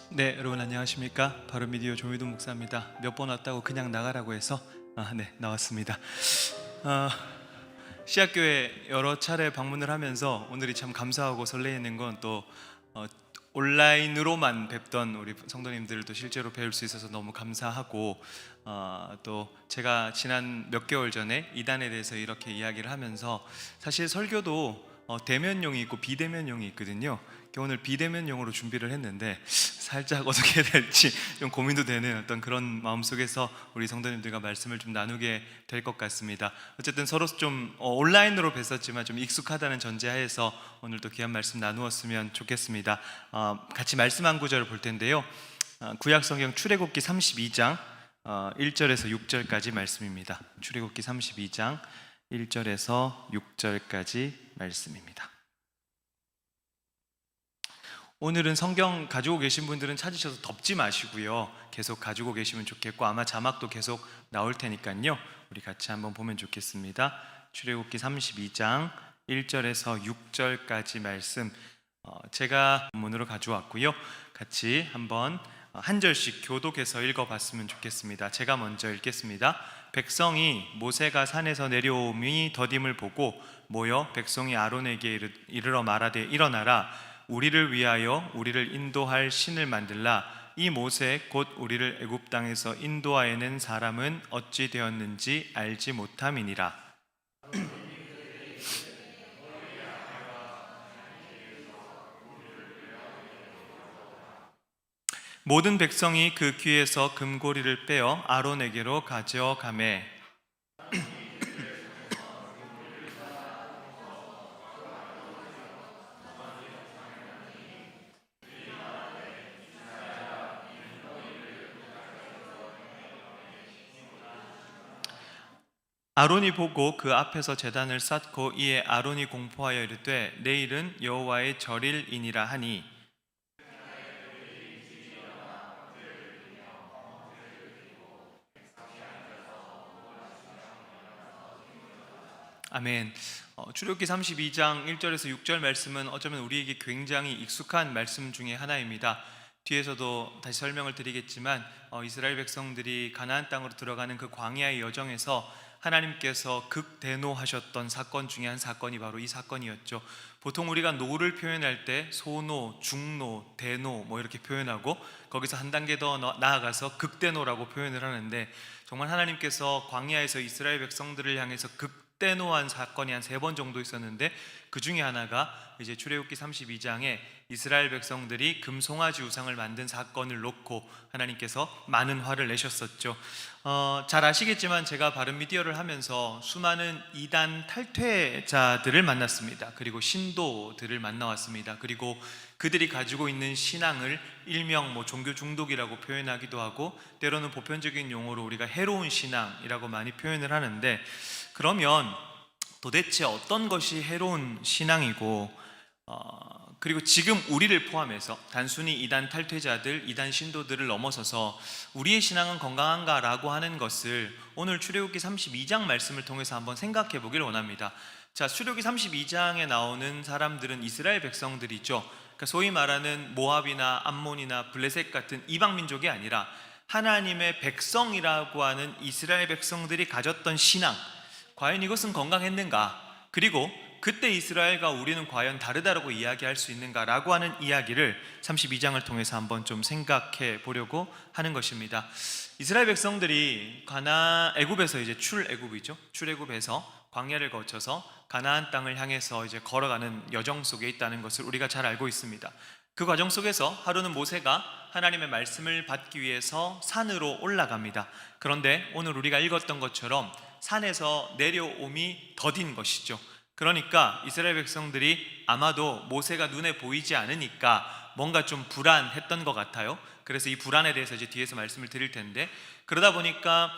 네, 여러분 안녕하십니까? 바른미디어 조미돈 목사입니다. 몇 번 왔다고 그냥 나가라고 해서 나왔습니다. 어, 시학교에 여러 차례 방문을 하면서 오늘이 참 감사하고 설레이는 건 또 온라인으로만 뵙던 우리 성도님들을 또 실제로 배울 수 있어서 너무 감사하고, 또 제가 지난 몇 개월 전에 이단에 대해서 이렇게 이야기를 하면서 사실 설교도 대면용이 있고 비대면용이 있거든요. 오늘 비대면용으로 준비를 했는데 살짝 어떻게 해야 될지 좀 고민도 되는 어떤 그런 마음속에서 우리 성도님들과 말씀을 좀 나누게 될 것 같습니다. 어쨌든 서로 좀 온라인으로 뵀었지만 좀 익숙하다는 전제하에서 오늘도 귀한 말씀 나누었으면 좋겠습니다. 같이 말씀 한 구절을 볼 텐데요. 구약성경 출애굽기 32장 1절에서 6절까지 말씀입니다. 출애굽기 32장 1절에서 6절까지 말씀입니다. 오늘은 성경 가지고 계신 분들은 찾으셔서 덮지 마시고요, 계속 가지고 계시면 좋겠고 아마 자막도 계속 나올 테니까요, 우리 같이 한번 보면 좋겠습니다. 출애굽기 32장 1절에서 6절까지 말씀 제가 본문으로 가져왔고요, 같이 한번 한 절씩 교독해서 읽어봤으면 좋겠습니다. 제가 먼저 읽겠습니다. 백성이 모세가 산에서 내려옴이 더딤을 보고 모여 백성이 아론에게 이르러 말하되 일어나라, 우리를 위하여 우리를 인도할 신을 만들라. 이 모세 곧 우리를 애굽 땅에서 인도하여낸 사람은 어찌 되었는지 알지 못함이니라. 모든 백성이 그 귀에서 금고리를 빼어 아론에게로 가져가매 아론이 보고 그 앞에서 제단을 쌓고 이에 아론이 공포하여 이르되 내일은 여호와의 절일이니라 하니, 아멘. 출애굽기 32장 1절에서 6절 말씀은 어쩌면 우리에게 굉장히 익숙한 말씀 중에 하나입니다. 뒤에서도 다시 설명을 드리겠지만 이스라엘 백성들이 가나안 땅으로 들어가는 그 광야의 여정에서 하나님께서 극대노하셨던 사건 중에 한 사건이 바로 이 사건이었죠. 보통 우리가 노를 표현할 때 소노, 중노, 대노 뭐 이렇게 표현하고 거기서 한 단계 더 나아가서 극대노라고 표현을 하는데, 정말 하나님께서 광야에서 이스라엘 백성들을 향해서 극대노한 사건이 한 3번 정도 있었는데, 그 중에 하나가 이제 출애굽기 32장에 이스라엘 백성들이 금송아지 우상을 만든 사건을 놓고 하나님께서 많은 화를 내셨었죠. 잘 아시겠지만 제가 바른미디어를 하면서 수많은 이단 탈퇴자들을 만났습니다. 그리고 신도들을 만나왔습니다. 그리고 그들이 가지고 있는 신앙을 일명 종교 중독이라고 표현하기도 하고, 때로는 보편적인 용어로 우리가 해로운 신앙이라고 많이 표현을 하는데, 그러면 도대체 어떤 것이 해로운 신앙이고, 그리고 지금 우리를 포함해서 단순히 이단 탈퇴자들, 이단 신도들을 넘어서서 우리의 신앙은 건강한가라고 하는 것을 오늘 출애굽기 32장 말씀을 통해서 한번 생각해 보길 원합니다. 자, 출애굽기 32장에 나오는 사람들은 이스라엘 백성들이죠. 그러니까 소위 말하는 모압이나 암몬이나 블레셋 같은 이방 민족이 아니라 하나님의 백성이라고 하는 이스라엘 백성들이 가졌던 신앙, 과연 이것은 건강했는가? 그리고 그때 이스라엘과 우리는 과연 다르다고 이야기할 수 있는가라고 하는 이야기를 32장을 통해서 한번 좀 생각해 보려고 하는 것입니다. 이스라엘 백성들이 애굽에서 이제 출애굽에서 광야를 거쳐서 가나안 땅을 향해서 이제 걸어가는 여정 속에 있다는 것을 우리가 잘 알고 있습니다. 그 과정 속에서 하루는 모세가 하나님의 말씀을 받기 위해서 산으로 올라갑니다. 그런데 오늘 우리가 읽었던 것처럼 산에서 내려옴이 더딘 것이죠. 그러니까 이스라엘 백성들이 아마도 모세가 눈에 보이지 않으니까 뭔가 좀 불안했던 것 같아요. 그래서 이 불안에 대해서 이제 뒤에서 말씀을 드릴 텐데, 그러다 보니까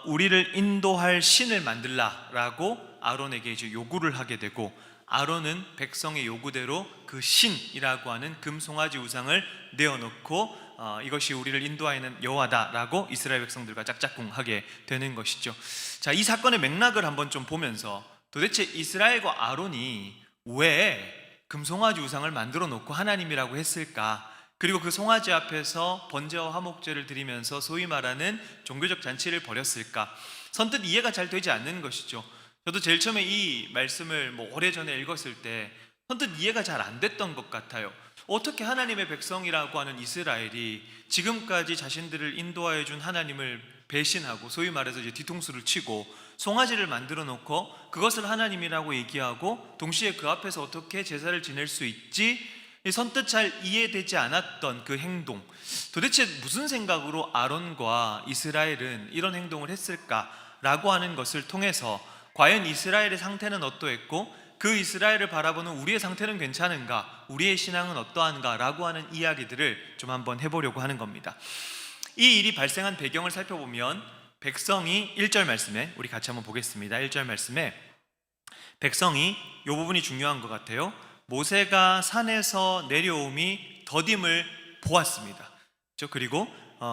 우리를 인도할 신을 만들라라고 아론에게 이제 요구를 하게 되고, 아론은 백성의 요구대로 그 신이라고 하는 금송아지 우상을 내어놓고 이것이 우리를 인도하는 여호와다라고 이스라엘 백성들과 짝짝꿍하게 되는 것이죠. 자, 이 사건의 맥락을 한번 좀 보면서 도대체 이스라엘과 아론이 왜 금송아지 우상을 만들어 놓고 하나님이라고 했을까? 그리고 그 송아지 앞에서 번제와 화목제를 드리면서 소위 말하는 종교적 잔치를 벌였을까? 선뜻 이해가 잘 되지 않는 것이죠. 저도 제일 처음에 이 말씀을 오래전에 읽었을 때 선뜻 이해가 잘 안 됐던 것 같아요. 어떻게 하나님의 백성이라고 하는 이스라엘이 지금까지 자신들을 인도하여 준 하나님을 배신하고, 소위 말해서 이제 뒤통수를 치고 송아지를 만들어 놓고 그것을 하나님이라고 얘기하고 동시에 그 앞에서 어떻게 제사를 지낼 수 있지? 선뜻 잘 이해되지 않았던 그 행동, 도대체 무슨 생각으로 아론과 이스라엘은 이런 행동을 했을까라고 하는 것을 통해서 과연 이스라엘의 상태는 어떠했고 그 이스라엘을 바라보는 우리의 상태는 괜찮은가, 우리의 신앙은 어떠한가 라고 하는 이야기들을 좀 한번 해보려고 하는 겁니다. 이 일이 발생한 배경을 살펴보면 백성이 1절 말씀에, 우리 같이 한번 보겠습니다. 1절 말씀에 백성이, 이 부분이 중요한 것 같아요. 모세가 산에서 내려옴이 더딤을 보았습니다. 그리고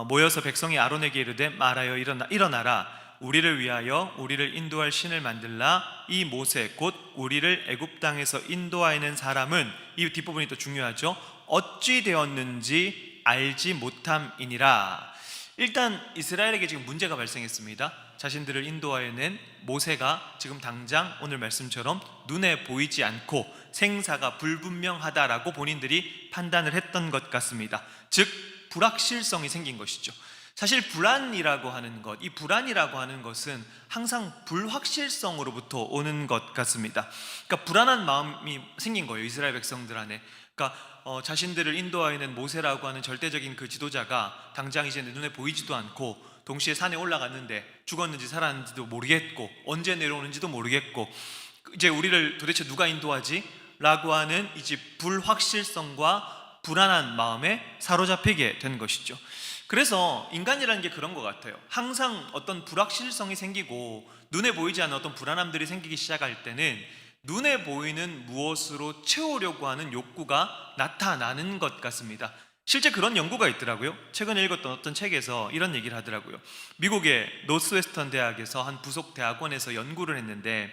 모여서 백성이 아론에게 이르되 말하여 일어나라. 우리를 위하여 우리를 인도할 신을 만들라. 이 모세 곧 우리를 애굽 땅에서 인도하여낸 사람은, 이 뒷부분이 또 중요하죠, 어찌 되었는지 알지 못함이니라. 일단 이스라엘에게 지금 문제가 발생했습니다. 자신들을 인도하여낸 모세가 지금 당장 오늘 말씀처럼 눈에 보이지 않고 생사가 불분명하다라고 본인들이 판단을 했던 것 같습니다. 즉 불확실성이 생긴 것이죠. 사실 불안이라고 하는 것, 이 불안이라고 하는 것은 항상 불확실성으로부터 오는 것 같습니다. 그러니까 불안한 마음이 생긴 거예요, 이스라엘 백성들 안에. 그러니까 자신들을 인도하여낸 모세라고 하는 절대적인 그 지도자가 당장 이제 눈에 보이지도 않고, 동시에 산에 올라갔는데 죽었는지 살았는지도 모르겠고 언제 내려오는지도 모르겠고, 이제 우리를 도대체 누가 인도하지? 라고 하는 이제 불확실성과 불안한 마음에 사로잡히게 된 것이죠. 그래서 인간이라는 게 그런 것 같아요. 항상 어떤 불확실성이 생기고 눈에 보이지 않는 어떤 불안함들이 생기기 시작할 때는 눈에 보이는 무엇으로 채우려고 하는 욕구가 나타나는 것 같습니다. 실제 그런 연구가 있더라고요. 최근에 읽었던 어떤 책에서 이런 얘기를 하더라고요. 미국의 노스웨스턴 대학에서 한 부속 대학원에서 연구를 했는데,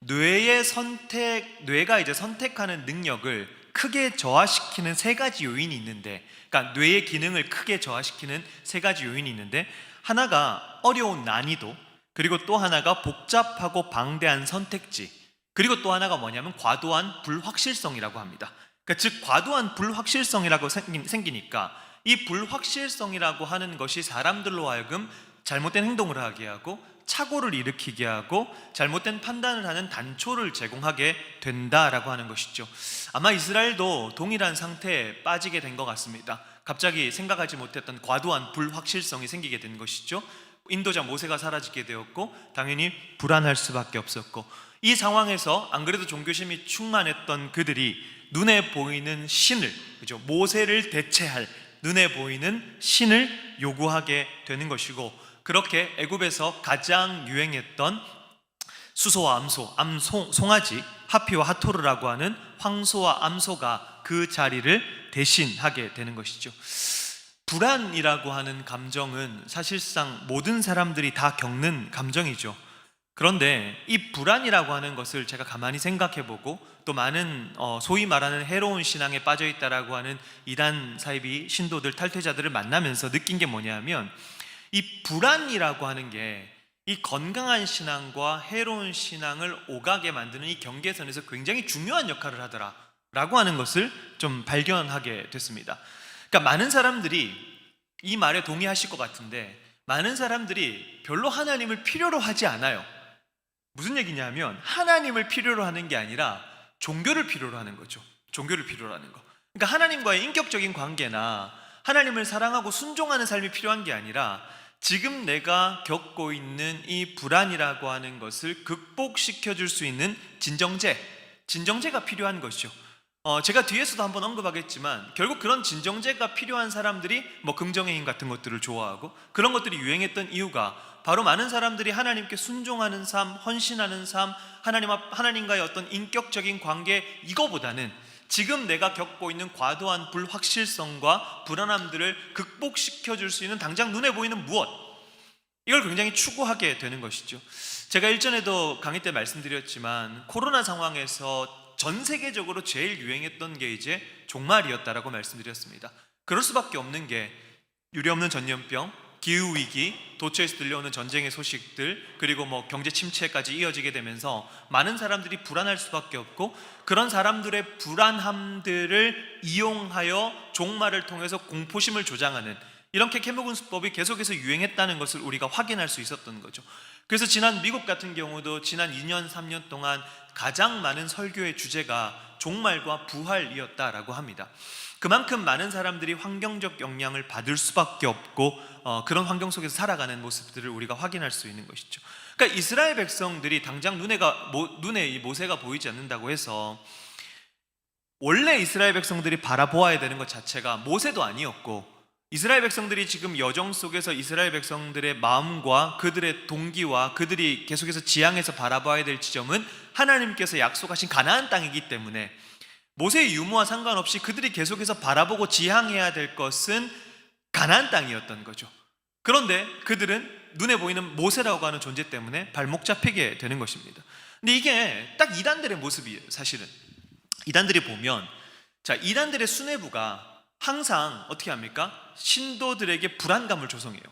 뇌가 이제 선택하는 능력을 크게 저하시키는 세 가지 요인이 있는데, 그러니까 뇌의 기능을 크게 저하시키는 세 가지 요인이 있는데, 하나가 어려운 난이도, 그리고 또 하나가 복잡하고 방대한 선택지, 그리고 또 하나가 뭐냐면 과도한 불확실성이라고 합니다. 그러니까 즉 과도한 불확실성이라고 생기니까 이 불확실성이라고 하는 것이 사람들로 하여금 잘못된 행동을 하게 하고 착오를 일으키게 하고 잘못된 판단을 하는 단초를 제공하게 된다라고 하는 것이죠. 아마 이스라엘도 동일한 상태에 빠지게 된 것 같습니다. 갑자기 생각하지 못했던 과도한 불확실성이 생기게 된 것이죠. 인도자 모세가 사라지게 되었고 당연히 불안할 수밖에 없었고, 이 상황에서 안 그래도 종교심이 충만했던 그들이 눈에 보이는 신을, 그죠? 모세를 대체할 눈에 보이는 신을 요구하게 되는 것이고, 그렇게 애굽에서 가장 유행했던 수소와 암소, 송아지, 하피와 하토르라고 하는 황소와 암소가 그 자리를 대신하게 되는 것이죠. 불안이라고 하는 감정은 사실상 모든 사람들이 다 겪는 감정이죠. 그런데 이 불안이라고 하는 것을 제가 가만히 생각해보고, 또 많은 소위 말하는 해로운 신앙에 빠져있다라고 하는 이단 사이비 신도들, 탈퇴자들을 만나면서 느낀 게 뭐냐면, 이 불안이라고 하는 게 이 건강한 신앙과 해로운 신앙을 오가게 만드는 이 경계선에서 굉장히 중요한 역할을 하더라라고 하는 것을 좀 발견하게 됐습니다. 그러니까 많은 사람들이 이 말에 동의하실 것 같은데, 많은 사람들이 별로 하나님을 필요로 하지 않아요. 무슨 얘기냐면 하나님을 필요로 하는 게 아니라 종교를 필요로 하는 거죠. 종교를 필요로 하는 거. 그러니까 하나님과의 인격적인 관계나 하나님을 사랑하고 순종하는 삶이 필요한 게 아니라 지금 내가 겪고 있는 이 불안이라고 하는 것을 극복시켜 줄 수 있는 진정제가 필요한 것이죠. 제가 뒤에서도 한번 언급하겠지만 결국 그런 진정제가 필요한 사람들이 긍정의 힘 같은 것들을 좋아하고, 그런 것들이 유행했던 이유가 바로 많은 사람들이 하나님께 순종하는 삶, 헌신하는 삶, 하나님과의 어떤 인격적인 관계, 이거보다는 지금 내가 겪고 있는 과도한 불확실성과 불안함들을 극복시켜 줄 수 있는 당장 눈에 보이는 무엇, 이걸 굉장히 추구하게 되는 것이죠. 제가 일전에도 강의 때 말씀드렸지만 코로나 상황에서 전 세계적으로 제일 유행했던 게 이제 종말이었다라고 말씀드렸습니다. 그럴 수밖에 없는 게 유례없는 전염병, 기후위기, 도처에서 들려오는 전쟁의 소식들, 그리고 경제 침체까지 이어지게 되면서 많은 사람들이 불안할 수밖에 없고, 그런 사람들의 불안함들을 이용하여 종말을 통해서 공포심을 조장하는 이런 캐모군 수법이 계속해서 유행했다는 것을 우리가 확인할 수 있었던 거죠. 그래서 지난 미국 같은 경우도 지난 2년, 3년 동안 가장 많은 설교의 주제가 종말과 부활이었다라고 합니다. 그만큼 많은 사람들이 환경적 영향을 받을 수밖에 없고 그런 환경 속에서 살아가는 모습들을 우리가 확인할 수 있는 것이죠. 그러니까 이스라엘 백성들이 당장 눈에 이 모세가 보이지 않는다고 해서 원래 이스라엘 백성들이 바라보아야 되는 것 자체가 모세도 아니었고, 이스라엘 백성들이 지금 여정 속에서 이스라엘 백성들의 마음과 그들의 동기와 그들이 계속해서 지향해서 바라봐야 될 지점은 하나님께서 약속하신 가나안 땅이기 때문에 모세의 유무와 상관없이 그들이 계속해서 바라보고 지향해야 될 것은 가나안 땅이었던 거죠. 그런데 그들은 눈에 보이는 모세라고 하는 존재 때문에 발목 잡히게 되는 것입니다. 근데 이게 딱 이단들의 모습이에요. 사실은 이단들이 보면, 자, 이단들의 수뇌부가 항상 어떻게 합니까? 신도들에게 불안감을 조성해요.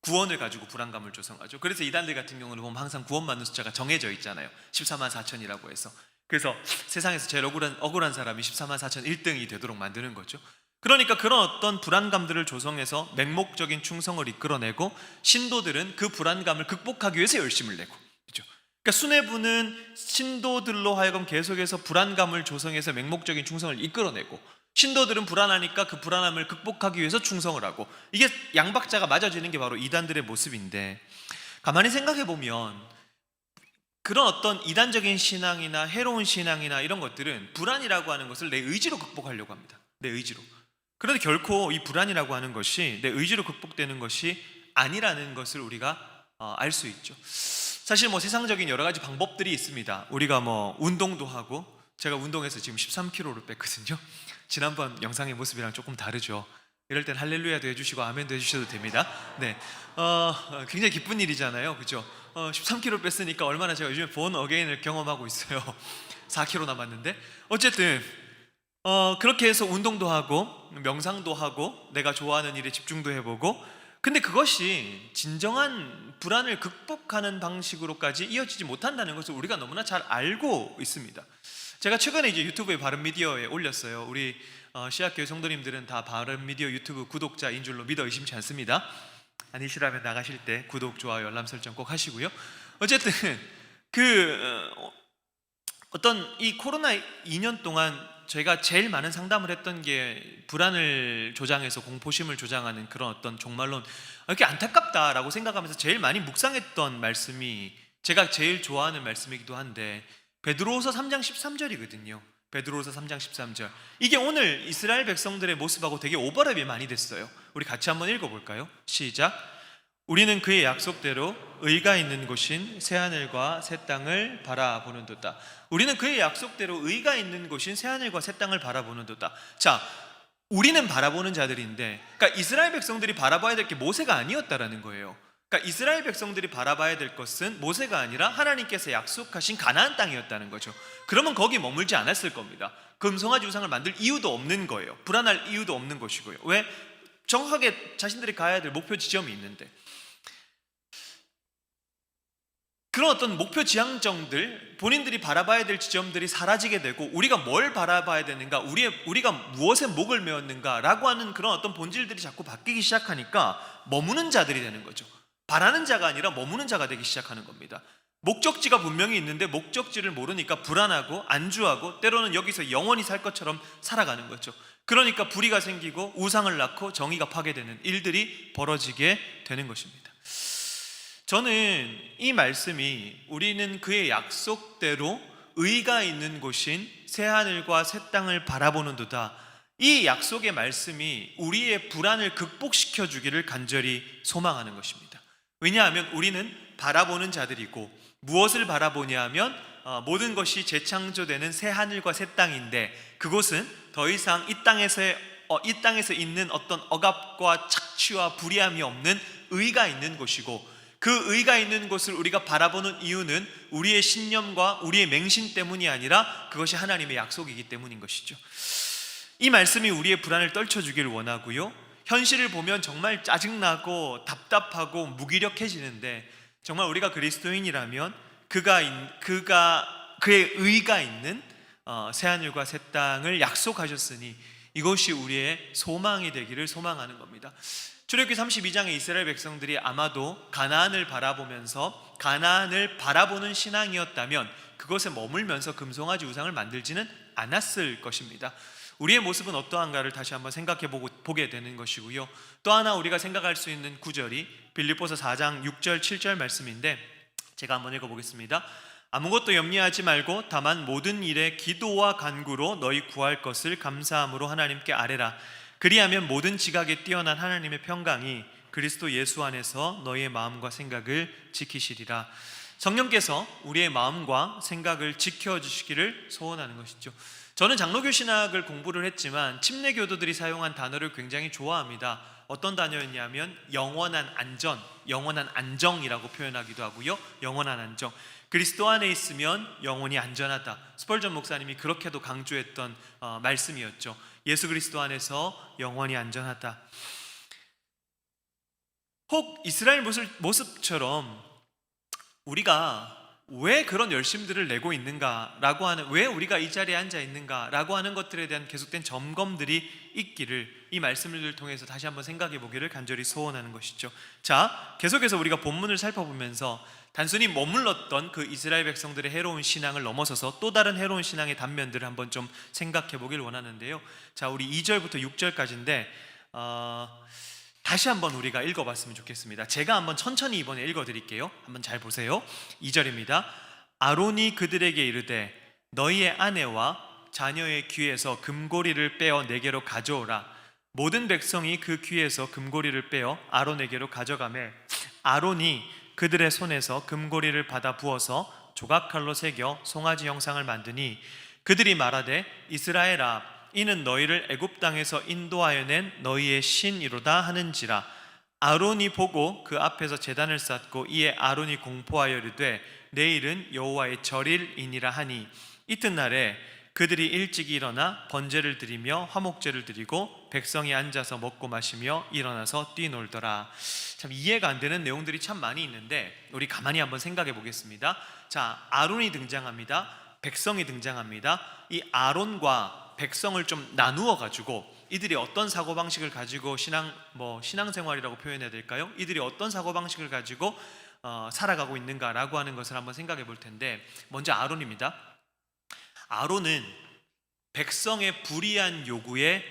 구원을 가지고 불안감을 조성하죠. 그래서 이단들 같은 경우는 보면 항상 구원받는 숫자가 정해져 있잖아요. 14만 4천이라고 해서. 그래서 세상에서 제일 억울한 사람이 14만 4천 1등이 되도록 만드는 거죠. 그러니까 그런 어떤 불안감들을 조성해서 맹목적인 충성을 이끌어내고, 신도들은 그 불안감을 극복하기 위해서 열심을 내고, 그렇죠? 그러니까 수뇌부는 신도들로 하여금 계속해서 불안감을 조성해서 맹목적인 충성을 이끌어내고, 신도들은 불안하니까 그 불안함을 극복하기 위해서 충성을 하고, 이게 양박자가 맞아지는 게 바로 이단들의 모습인데, 가만히 생각해 보면 그런 어떤 이단적인 신앙이나 해로운 신앙이나 이런 것들은 불안이라고 하는 것을 내 의지로 극복하려고 합니다. 내 의지로. 그런데 결코 이 불안이라고 하는 것이 내 의지로 극복되는 것이 아니라는 것을 우리가 알 수 있죠. 사실 세상적인 여러 가지 방법들이 있습니다. 우리가 운동도 하고, 제가 운동해서 지금 13kg를 뺐거든요. 지난번 영상의 모습이랑 조금 다르죠. 이럴 땐 할렐루야도 해주시고 아멘도 해주셔도 됩니다. 네, 굉장히 기쁜 일이잖아요, 그렇죠? 13kg 뺐으니까 얼마나 제가 요즘에 본 어게인을 경험하고 있어요. 4kg 남았는데, 어쨌든 그렇게 해서 운동도 하고 명상도 하고 내가 좋아하는 일에 집중도 해보고, 근데 그것이 진정한 불안을 극복하는 방식으로까지 이어지지 못한다는 것을 우리가 너무나 잘 알고 있습니다. 제가 최근에 이제 유튜브에 바른미디어에 올렸어요. 우리 시학교회 성도님들은 다 바른미디어 유튜브 구독자인 줄로 믿어 의심치 않습니다. 아니시라면 나가실 때 구독, 좋아요, 알람 설정 꼭 하시고요. 어쨌든 어떤 이 코로나 2년 동안 저희가 제일 많은 상담을 했던 게 불안을 조장해서 공포심을 조장하는 그런 어떤 종말론, 이렇게 안타깝다라고 생각하면서 제일 많이 묵상했던 말씀이 제가 제일 좋아하는 말씀이기도 한데, 베드로후서 3장 13절이거든요. 베드로후서 3장 13절. 이게 오늘 이스라엘 백성들의 모습하고 되게 오버랩이 많이 됐어요. 우리 같이 한번 읽어볼까요? 시작. 우리는 그의 약속대로 의가 있는 곳인 새하늘과 새 땅을 바라보는도다. 우리는 그의 약속대로 의가 있는 곳인 새하늘과 새 땅을 바라보는도다. 자, 우리는 바라보는 자들인데, 그러니까 이스라엘 백성들이 바라봐야 될 게 모세가 아니었다라는 거예요. 그러니까 이스라엘 백성들이 바라봐야 될 것은 모세가 아니라 하나님께서 약속하신 가나안 땅이었다는 거죠. 그러면 거기 머물지 않았을 겁니다. 금송아지 우상을 만들 이유도 없는 거예요. 불안할 이유도 없는 것이고요. 왜? 정확하게 자신들이 가야 될 목표 지점이 있는데, 그런 어떤 목표 지향점들, 본인들이 바라봐야 될 지점들이 사라지게 되고, 우리가 뭘 바라봐야 되는가, 우리가 무엇에 목을 메었는가 라고 하는 그런 어떤 본질들이 자꾸 바뀌기 시작하니까 머무는 자들이 되는 거죠. 바라는 자가 아니라 머무는 자가 되기 시작하는 겁니다. 목적지가 분명히 있는데 목적지를 모르니까 불안하고 안주하고, 때로는 여기서 영원히 살 것처럼 살아가는 거죠. 그러니까 불의가 생기고 우상을 낳고 정의가 파괴되는 일들이 벌어지게 되는 것입니다. 저는 이 말씀이 우리는 그의 약속대로 의가 있는 곳인 새하늘과 새 땅을 바라보는도다, 이 약속의 말씀이 우리의 불안을 극복시켜 주기를 간절히 소망하는 것입니다. 왜냐하면 우리는 바라보는 자들이고, 무엇을 바라보냐 하면 모든 것이 재창조되는 새 하늘과 새 땅인데, 그곳은 더 이상 이 땅에서 있는 어떤 억압과 착취와 불의함이 없는 의가 있는 곳이고, 그 의가 있는 곳을 우리가 바라보는 이유는 우리의 신념과 우리의 맹신 때문이 아니라 그것이 하나님의 약속이기 때문인 것이죠. 이 말씀이 우리의 불안을 떨쳐주기를 원하고요, 현실을 보면 정말 짜증나고 답답하고 무기력해지는데 정말 우리가 그리스도인이라면 그의 의가 있는 새하늘과 새 땅을 약속하셨으니 이것이 우리의 소망이 되기를 소망하는 겁니다. 출애굽기 32장의 이스라엘 백성들이 아마도 가나안을 바라보면서 가나안을 바라보는 신앙이었다면 그것에 머물면서 금송아지 우상을 만들지는 않았을 것입니다. 우리의 모습은 어떠한가를 다시 한번 생각해 보게 되는 것이고요, 또 하나 우리가 생각할 수 있는 구절이 빌립보서 4장 6절 7절 말씀인데 제가 한번 읽어보겠습니다. 아무것도 염려하지 말고 다만 모든 일에 기도와 간구로 너희 구할 것을 감사함으로 하나님께 아뢰라. 그리하면 모든 지각에 뛰어난 하나님의 평강이 그리스도 예수 안에서 너희의 마음과 생각을 지키시리라. 성령께서 우리의 마음과 생각을 지켜주시기를 소원하는 것이죠. 저는 장로교 신학을 공부를 했지만 침례 교도들이 사용한 단어를 굉장히 좋아합니다. 어떤 단어였냐면 영원한 안전, 영원한 안정이라고 표현하기도 하고요, 영원한 안정. 그리스도 안에 있으면 영원히 안전하다. 스펄전 목사님이 그렇게도 강조했던 말씀이었죠. 예수 그리스도 안에서 영원히 안전하다. 혹 이스라엘 모습처럼 우리가 왜 그런 열심들을 내고 있는가라고 하는, 왜 우리가 이 자리에 앉아 있는가라고 하는 것들에 대한 계속된 점검들이 있기를 이 말씀을 통해서 다시 한번 생각해 보기를 간절히 소원하는 것이죠. 자, 계속해서 우리가 본문을 살펴보면서 단순히 머물렀던 그 이스라엘 백성들의 해로운 신앙을 넘어서서 또 다른 해로운 신앙의 단면들을 한번 좀 생각해 보길 원하는데요. 자, 우리 2절부터 6절까지인데 다시 한번 우리가 읽어봤으면 좋겠습니다. 제가 한번 천천히 이번에 읽어드릴게요. 한번 잘 보세요. 2절입니다. 아론이 그들에게 이르되 너희의 아내와 자녀의 귀에서 금고리를 빼어 내게로 가져오라. 모든 백성이 그 귀에서 금고리를 빼어 아론에게로 가져가매 아론이 그들의 손에서 금고리를 받아 부어서 조각칼로 새겨 송아지 형상을 만드니 그들이 말하되 이스라엘아 이는 너희를 애굽 땅에서 인도하여 낸 너희의 신이로다 하는지라. 아론이 보고 그 앞에서 제단을 쌓고 이에 아론이 공포하여 이르되 내일은 여호와의 절일이니라 하니 이튿날에 그들이 일찍 일어나 번제를 드리며 화목제를 드리고 백성이 앉아서 먹고 마시며 일어나서 뛰놀더라. 참 이해가 안 되는 내용들이 참 많이 있는데 우리 가만히 한번 생각해 보겠습니다. 자, 아론이 등장합니다. 백성이 등장합니다. 이 아론과 백성을 좀 나누어 가지고 이들이 어떤 사고방식을 가지고 신앙생활이라고 표현해야 될까요? 이들이 어떤 사고방식을 가지고 살아가고 있는가라고 하는 것을 한번 생각해 볼 텐데, 먼저 아론입니다. 아론은 백성의 불의한 요구에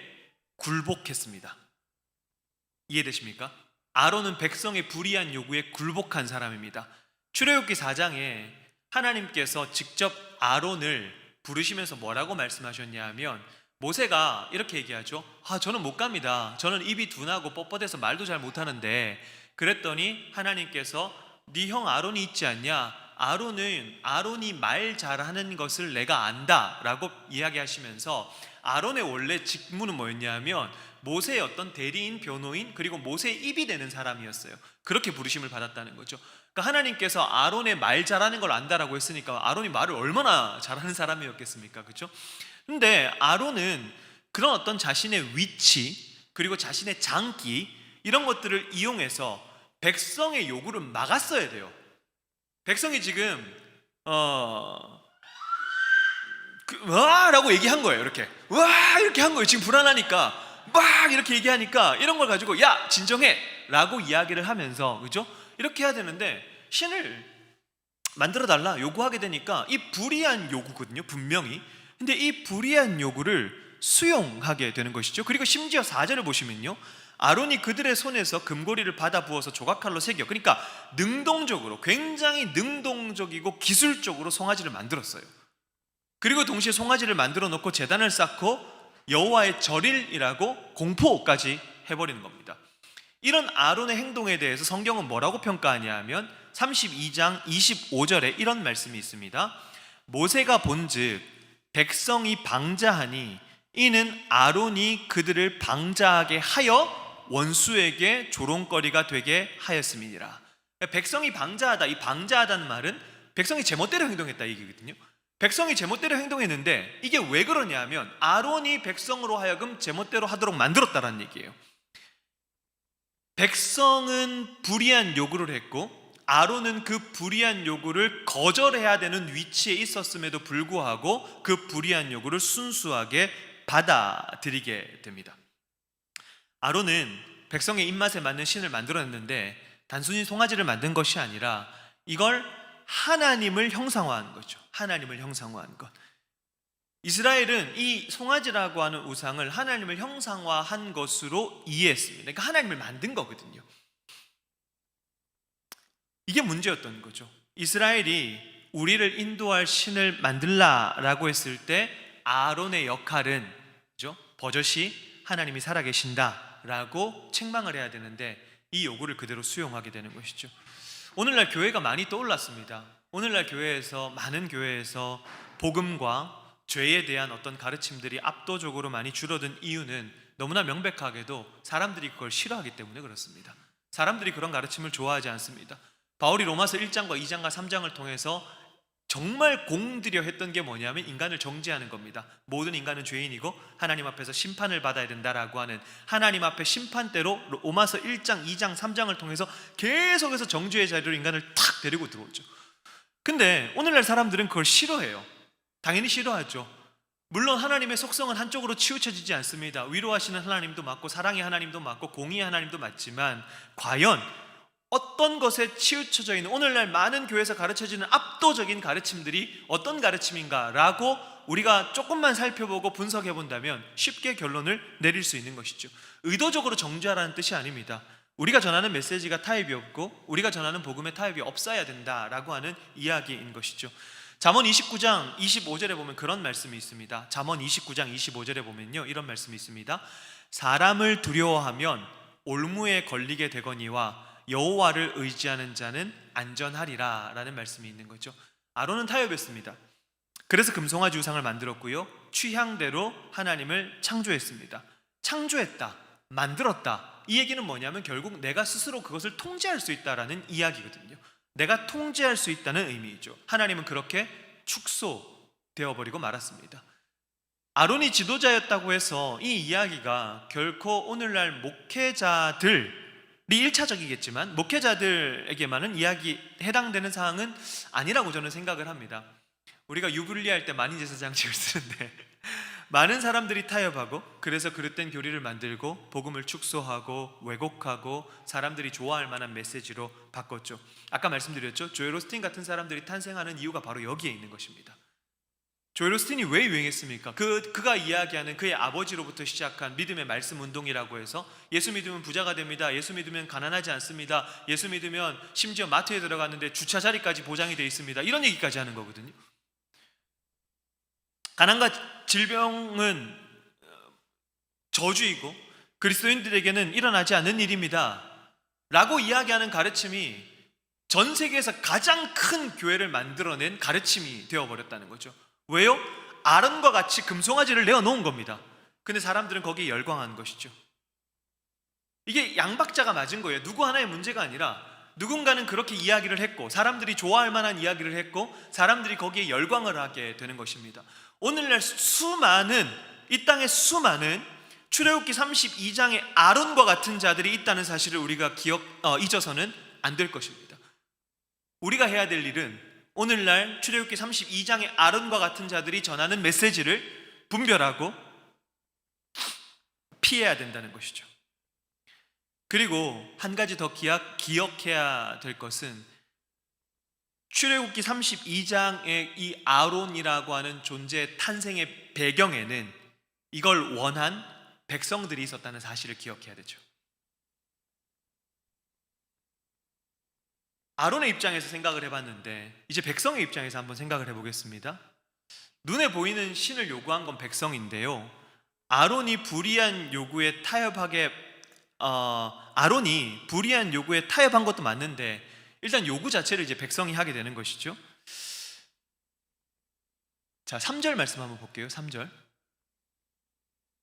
굴복했습니다. 이해되십니까? 아론은 백성의 불의한 요구에 굴복한 사람입니다. 출애굽기 4장에 하나님께서 직접 아론을 부르시면서 뭐라고 말씀하셨냐 하면 모세가 이렇게 얘기하죠. 저는 못 갑니다. 저는 입이 둔하고 뻣뻣해서 말도 잘 못하는데, 그랬더니 하나님께서 네 형 아론이 있지 않냐? 아론이 말 잘하는 것을 내가 안다 라고 이야기하시면서 아론의 원래 직무는 뭐였냐 하면 모세의 어떤 대리인, 변호인, 그리고 모세의 입이 되는 사람이었어요. 그렇게 부르심을 받았다는 거죠. 그러니까 하나님께서 아론의 말 잘하는 걸 안다라고 했으니까 아론이 말을 얼마나 잘하는 사람이었겠습니까? 그렇죠? 근데 아론은 그런 어떤 자신의 위치 그리고 자신의 장기 이런 것들을 이용해서 백성의 요구를 막았어야 돼요. 백성이 지금 와 라고 얘기한 거예요. 이렇게 와 이렇게 한 거예요. 지금 불안하니까 막 이렇게 얘기하니까 이런 걸 가지고 야 진정해 라고 이야기를 하면서, 그죠? 이렇게 해야 되는데 신을 만들어 달라 요구하게 되니까 이 불의한 요구거든요, 분명히. 근데 이 불의한 요구를 수용하게 되는 것이죠. 그리고 심지어 4절을 보시면요, 아론이 그들의 손에서 금고리를 받아 부어서 조각칼로 새겨, 그러니까 능동적으로, 굉장히 능동적이고 기술적으로 송아지를 만들었어요. 그리고 동시에 송아지를 만들어 놓고 제단을 쌓고 여호와의 절일이라고 공포까지 해버리는 겁니다. 이런 아론의 행동에 대해서 성경은 뭐라고 평가하냐 하면 32장 25절에 이런 말씀이 있습니다. 모세가 본즉 백성이 방자하니 이는 아론이 그들을 방자하게 하여 원수에게 조롱거리가 되게 하였음이니라. 백성이 방자하다, 이 방자하다는 말은 백성이 제멋대로 행동했다 이 얘기거든요. 백성이 제멋대로 행동했는데 이게 왜 그러냐면 아론이 백성으로 하여금 제멋대로 하도록 만들었다는 얘기예요. 백성은 불의한 요구를 했고 아론은 그 불의한 요구를 거절해야 되는 위치에 있었음에도 불구하고 그 불의한 요구를 순수하게 받아들이게 됩니다. 아론은 백성의 입맛에 맞는 신을 만들어냈는데 단순히 송아지를 만든 것이 아니라 이걸 하나님을 형상화한 거죠. 하나님을 형상화한 것. 이스라엘은 이 송아지라고 하는 우상을 하나님을 형상화한 것으로 이해했습니다. 그러니까 하나님을 만든 거거든요. 이게 문제였던 거죠. 이스라엘이 우리를 인도할 신을 만들라라고 했을 때 아론의 역할은 그죠? 버젓이 하나님이 살아계신다라고 책망을 해야 되는데 이 요구를 그대로 수용하게 되는 것이죠. 오늘날 교회가 많이 떠올랐습니다. 오늘날 많은 교회에서 복음과 죄에 대한 어떤 가르침들이 압도적으로 많이 줄어든 이유는 너무나 명백하게도 사람들이 그걸 싫어하기 때문에 그렇습니다. 사람들이 그런 가르침을 좋아하지 않습니다. 바울이 로마서 1장과 2장과 3장을 통해서 정말 공들여 했던 게 뭐냐면 인간을 정죄하는 겁니다. 모든 인간은 죄인이고 하나님 앞에서 심판을 받아야 된다라고 하는 하나님 앞에 심판대로 로마서 1장, 2장, 3장을 통해서 계속해서 정죄의 자리로 인간을 탁 데리고 들어오죠. 근데 오늘날 사람들은 그걸 싫어해요. 당연히 싫어하죠. 물론 하나님의 속성은 한쪽으로 치우쳐지지 않습니다. 위로하시는 하나님도 맞고 사랑의 하나님도 맞고 공의의 하나님도 맞지만 과연 어떤 것에 치우쳐져 있는 오늘날 많은 교회에서 가르쳐지는 압도적인 가르침들이 어떤 가르침인가라고 우리가 조금만 살펴보고 분석해 본다면 쉽게 결론을 내릴 수 있는 것이죠. 의도적으로 정죄하라는 뜻이 아닙니다. 우리가 전하는 메시지가 타협이 없고 우리가 전하는 복음에 타협이 없어야 된다라고 하는 이야기인 것이죠. 잠언 29장 25절에 보면 그런 말씀이 있습니다. 잠언 29장 25절에 보면요 이런 말씀이 있습니다. 사람을 두려워하면 올무에 걸리게 되거니와 여호와를 의지하는 자는 안전하리라 라는 말씀이 있는 거죠. 아론은 타협했습니다. 그래서 금송아지 우상을 만들었고요 취향대로 하나님을 창조했습니다. 창조했다, 만들었다, 이 얘기는 뭐냐면 결국 내가 스스로 그것을 통제할 수 있다라는 이야기거든요. 내가 통제할 수 있다는 의미이죠. 하나님은 그렇게 축소되어 버리고 말았습니다. 아론이 지도자였다고 해서 이 이야기가 결코 오늘날 목회자들이 1차적이겠지만 목회자들에게만은 해당되는 사항은 아니라고 저는 생각을 합니다. 우리가 유불리할 때 만인제사장식을 쓰는데 많은 사람들이 타협하고 그래서 그릇된 교리를 만들고 복음을 축소하고 왜곡하고 사람들이 좋아할 만한 메시지로 바꿨죠. 아까 말씀드렸죠. 조엘 오스틴 같은 사람들이 탄생하는 이유가 바로 여기에 있는 것입니다. 조엘 오스틴이 왜 유행했습니까? 그가 이야기하는 그의 아버지로부터 시작한 믿음의 말씀 운동이라고 해서 예수 믿으면 부자가 됩니다. 예수 믿으면 가난하지 않습니다. 예수 믿으면 심지어 마트에 들어갔는데 주차 자리까지 보장이 되어 있습니다. 이런 얘기까지 하는 거거든요. 가난과 질병은 저주이고 그리스도인들에게는 일어나지 않는 일입니다 라고 이야기하는 가르침이 전 세계에서 가장 큰 교회를 만들어낸 가르침이 되어버렸다는 거죠. 왜요? 아론과 같이 금송아지를 내어놓은 겁니다. 근데 사람들은 거기에 열광한 것이죠. 이게 양박자가 맞은 거예요. 누구 하나의 문제가 아니라 누군가는 그렇게 이야기를 했고 사람들이 좋아할 만한 이야기를 했고 사람들이 거기에 열광을 하게 되는 것입니다. 오늘날 이 땅에 수많은 출애굽기 32장의 아론과 같은 자들이 있다는 사실을 우리가 잊어서는 안 될 것입니다. 우리가 해야 될 일은 오늘날 출애굽기 32장의 아론과 같은 자들이 전하는 메시지를 분별하고 피해야 된다는 것이죠. 그리고 한 가지 더 기억해야 될 것은 출애굽기 32장의 이 아론이라고 하는 존재의 탄생의 배경에는 이걸 원한 백성들이 있었다는 사실을 기억해야 되죠. 아론의 입장에서 생각을 해봤는데 이제 백성의 입장에서 한번 생각을 해보겠습니다. 눈에 보이는 신을 요구한 건 백성인데요 아론이 불의한 요구에 타협한 것도 맞는데 일단 요구 자체를 이제 백성이 하게 되는 것이죠. 자, 3절 말씀 한번 볼게요. 3절.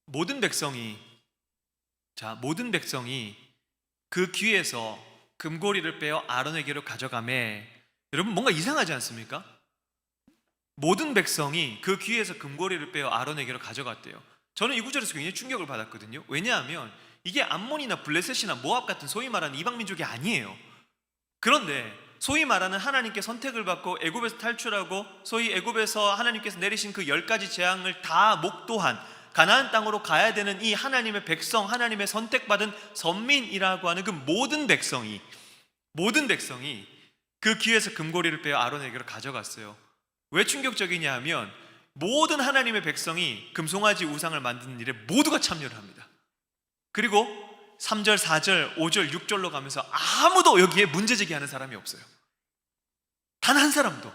모든 백성이 그 귀에서 금고리를 빼어 아론에게로 가져가매. 여러분 뭔가 이상하지 않습니까? 모든 백성이 그 귀에서 금고리를 빼어 아론에게로 가져갔대요. 저는 이 구절에서 굉장히 충격을 받았거든요. 왜냐하면 이게 암몬이나 블레셋이나 모압 같은 소위 말하는 이방 민족이 아니에요. 그런데 소위 말하는 하나님께 선택을 받고 애굽에서 탈출하고 소위 애굽에서 하나님께서 내리신 그 10가지 재앙을 다 목도한 가나안 땅으로 가야 되는 이 하나님의 백성, 하나님의 선택받은 선민이라고 하는 그 모든 백성이 그 귀에서 금고리를 빼어 아론에게로 가져갔어요. 왜 충격적이냐 하면 모든 하나님의 백성이 금송아지 우상을 만드는 일에 모두가 참여를 합니다. 그리고 3절, 4절, 5절, 6절로 가면서 아무도 여기에 문제제기하는 사람이 없어요. 단 한 사람도.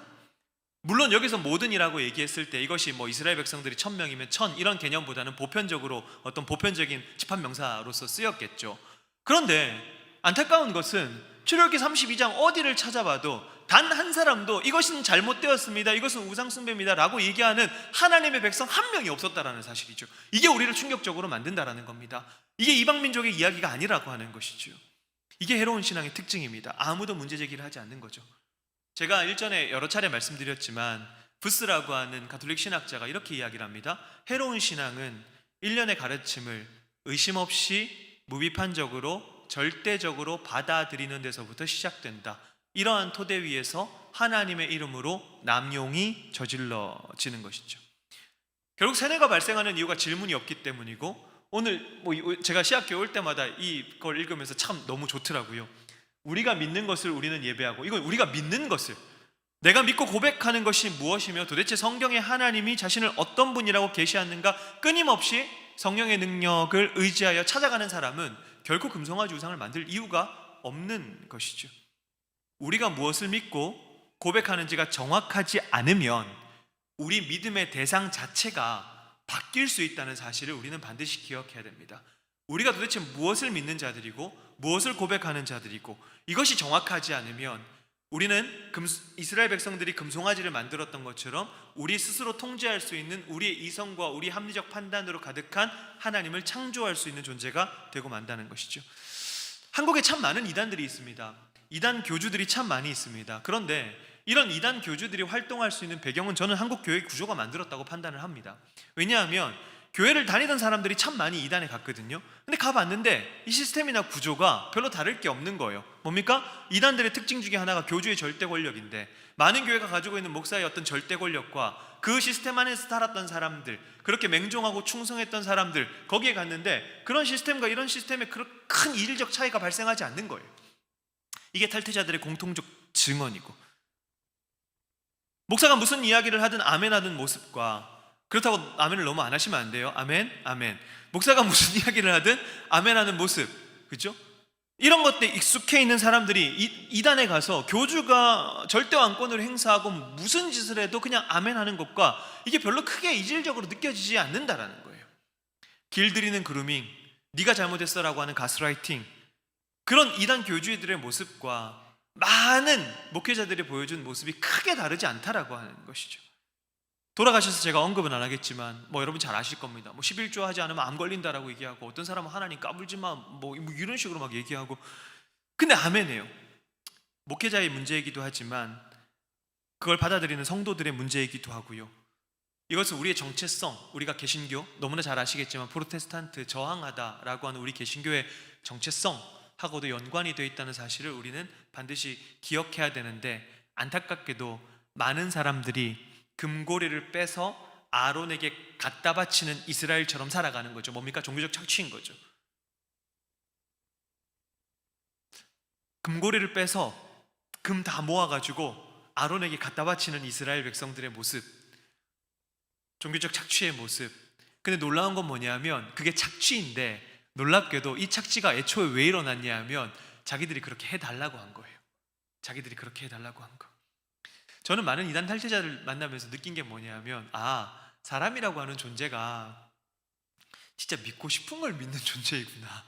물론 여기서 모든이라고 얘기했을 때 이것이 뭐 이스라엘 백성들이 1000명이면 1000 이런 개념보다는 보편적으로 어떤 보편적인 집합명사로서 쓰였겠죠. 그런데 안타까운 것은 출애굽기 32장 어디를 찾아봐도 단 한 사람도 이것은 잘못되었습니다, 이것은 우상숭배입니다 라고 얘기하는 하나님의 백성 한 명이 없었다라는 사실이죠. 이게 우리를 충격적으로 만든다라는 겁니다. 이게 이방민족의 이야기가 아니라고 하는 것이죠. 이게 해로운 신앙의 특징입니다. 아무도 문제제기를 하지 않는 거죠. 제가 일전에 여러 차례 말씀드렸지만 부스라고 하는 가톨릭 신학자가 이렇게 이야기를 합니다. 해로운 신앙은 일련의 가르침을 의심 없이 무비판적으로 절대적으로 받아들이는 데서부터 시작된다. 이러한 토대 위에서 하나님의 이름으로 남용이 저질러지는 것이죠. 결국 세뇌가 발생하는 이유가 질문이 없기 때문이고, 오늘 제가 신학교에 올 때마다 이걸 읽으면서 참 너무 좋더라고요. 우리가 믿는 것을 우리는 예배하고, 이건 우리가 믿는 것을, 내가 믿고 고백하는 것이 무엇이며 도대체 성경에 하나님이 자신을 어떤 분이라고 계시하는가 끊임없이 성령의 능력을 의지하여 찾아가는 사람은 결코 금송아지 우상을 만들 이유가 없는 것이죠. 우리가 무엇을 믿고 고백하는지가 정확하지 않으면 우리 믿음의 대상 자체가 바뀔 수 있다는 사실을 우리는 반드시 기억해야 됩니다. 우리가 도대체 무엇을 믿는 자들이고 무엇을 고백하는 자들이고 이것이 정확하지 않으면 우리는 이스라엘 백성들이 금송아지를 만들었던 것처럼 우리 스스로 통제할 수 있는 우리의 이성과 우리 합리적 판단으로 가득한 하나님을 창조할 수 있는 존재가 되고 만다는 것이죠. 한국에 참 많은 이단들이 있습니다. 이단 교주들이 참 많이 있습니다. 그런데 이런 이단 교주들이 활동할 수 있는 배경은 저는 한국 교회 구조가 만들었다고 판단을 합니다. 왜냐하면 교회를 다니던 사람들이 참 많이 이단에 갔거든요. 근데 가봤는데 이 시스템이나 구조가 별로 다를 게 없는 거예요. 뭡니까? 이단들의 특징 중에 하나가 교주의 절대 권력인데, 많은 교회가 가지고 있는 목사의 어떤 절대 권력과 그 시스템 안에서 살았던 사람들, 그렇게 맹종하고 충성했던 사람들, 거기에 갔는데 그런 시스템과 이런 시스템에 그런 큰 이질적 차이가 발생하지 않는 거예요. 이게 탈퇴자들의 공통적 증언이고, 목사가 무슨 이야기를 하든 아멘하는 모습과, 그렇다고 아멘을 너무 안 하시면 안 돼요. 아멘, 아멘. 목사가 무슨 이야기를 하든 아멘하는 모습, 그죠? 이런 것들에 익숙해 있는 사람들이 이단에 가서 교주가 절대왕권을 행사하고 무슨 짓을 해도 그냥 아멘하는 것과 이게 별로 크게 이질적으로 느껴지지 않는다라는 거예요. 길들이는 그루밍, 네가 잘못했어라고 하는 가스라이팅, 그런 이단 교주들의 모습과 많은 목회자들이 보여준 모습이 크게 다르지 않다라고 하는 것이죠. 돌아가셔서 제가 언급은 안 하겠지만 여러분 잘 아실 겁니다. 11조 하지 않으면 암 걸린다라고 얘기하고, 어떤 사람은 하나님 까불지 마 이런 식으로 막 얘기하고, 근데 아멘해요. 목회자의 문제이기도 하지만 그걸 받아들이는 성도들의 문제이기도 하고요. 이것은 우리의 정체성, 우리가 개신교 너무나 잘 아시겠지만 프로테스탄트 저항하다라고 하는 우리 개신교의 정체성하고도 연관이 되어 있다는 사실을 우리는 반드시 기억해야 되는데, 안타깝게도 많은 사람들이 금고리를 빼서 아론에게 갖다 바치는 이스라엘처럼 살아가는 거죠. 뭡니까? 종교적 착취인 거죠. 금고리를 빼서 금 다 모아가지고 아론에게 갖다 바치는 이스라엘 백성들의 모습, 종교적 착취의 모습. 근데 놀라운 건 뭐냐면 그게 착취인데, 놀랍게도 이 착취가 애초에 왜 일어났냐 하면 자기들이 그렇게 해달라고 한 거예요. 자기들이 그렇게 해달라고 한 거. 저는 많은 이단 탈퇴자를 만나면서 느낀 게 뭐냐면, 사람이라고 하는 존재가 진짜 믿고 싶은 걸 믿는 존재이구나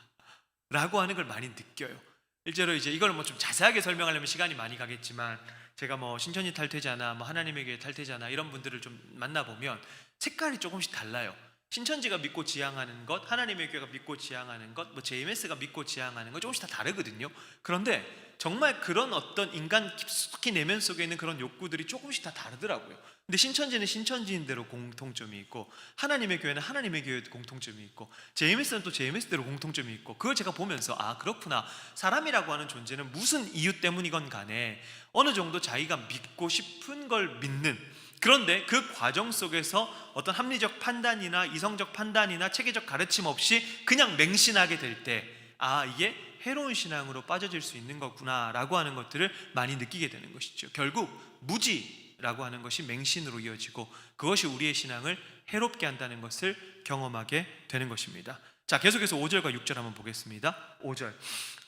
라고 하는 걸 많이 느껴요. 일제로 이제 이걸 좀 자세하게 설명하려면 시간이 많이 가겠지만, 제가 신천지 탈퇴자나 하나님의 교회 탈퇴자나 이런 분들을 좀 만나보면 색깔이 조금씩 달라요. 신천지가 믿고 지향하는 것, 하나님의 교회가 믿고 지향하는 것, 뭐 JMS가 믿고 지향하는 것 조금씩 다 다르거든요. 그런데 정말 그런 어떤 인간 깊숙이 내면 속에 있는 그런 욕구들이 조금씩 다 다르더라고요. 근데 신천지는 신천지인대로 공통점이 있고, 하나님의 교회는 하나님의 교회도 공통점이 있고, JMS는 또 JMS대로 공통점이 있고, 그걸 제가 보면서 아, 그렇구나. 사람이라고 하는 존재는 무슨 이유 때문이건 간에 어느 정도 자기가 믿고 싶은 걸 믿는, 그런데 그 과정 속에서 어떤 합리적 판단이나 이성적 판단이나 체계적 가르침 없이 그냥 맹신하게 될 때, 아, 이게 해로운 신앙으로 빠져질 수 있는 거구나 라고 하는 것들을 많이 느끼게 되는 것이죠. 결국 무지라고 하는 것이 맹신으로 이어지고, 그것이 우리의 신앙을 해롭게 한다는 것을 경험하게 되는 것입니다. 자, 계속해서 5절과 6절 한번 보겠습니다. 5절,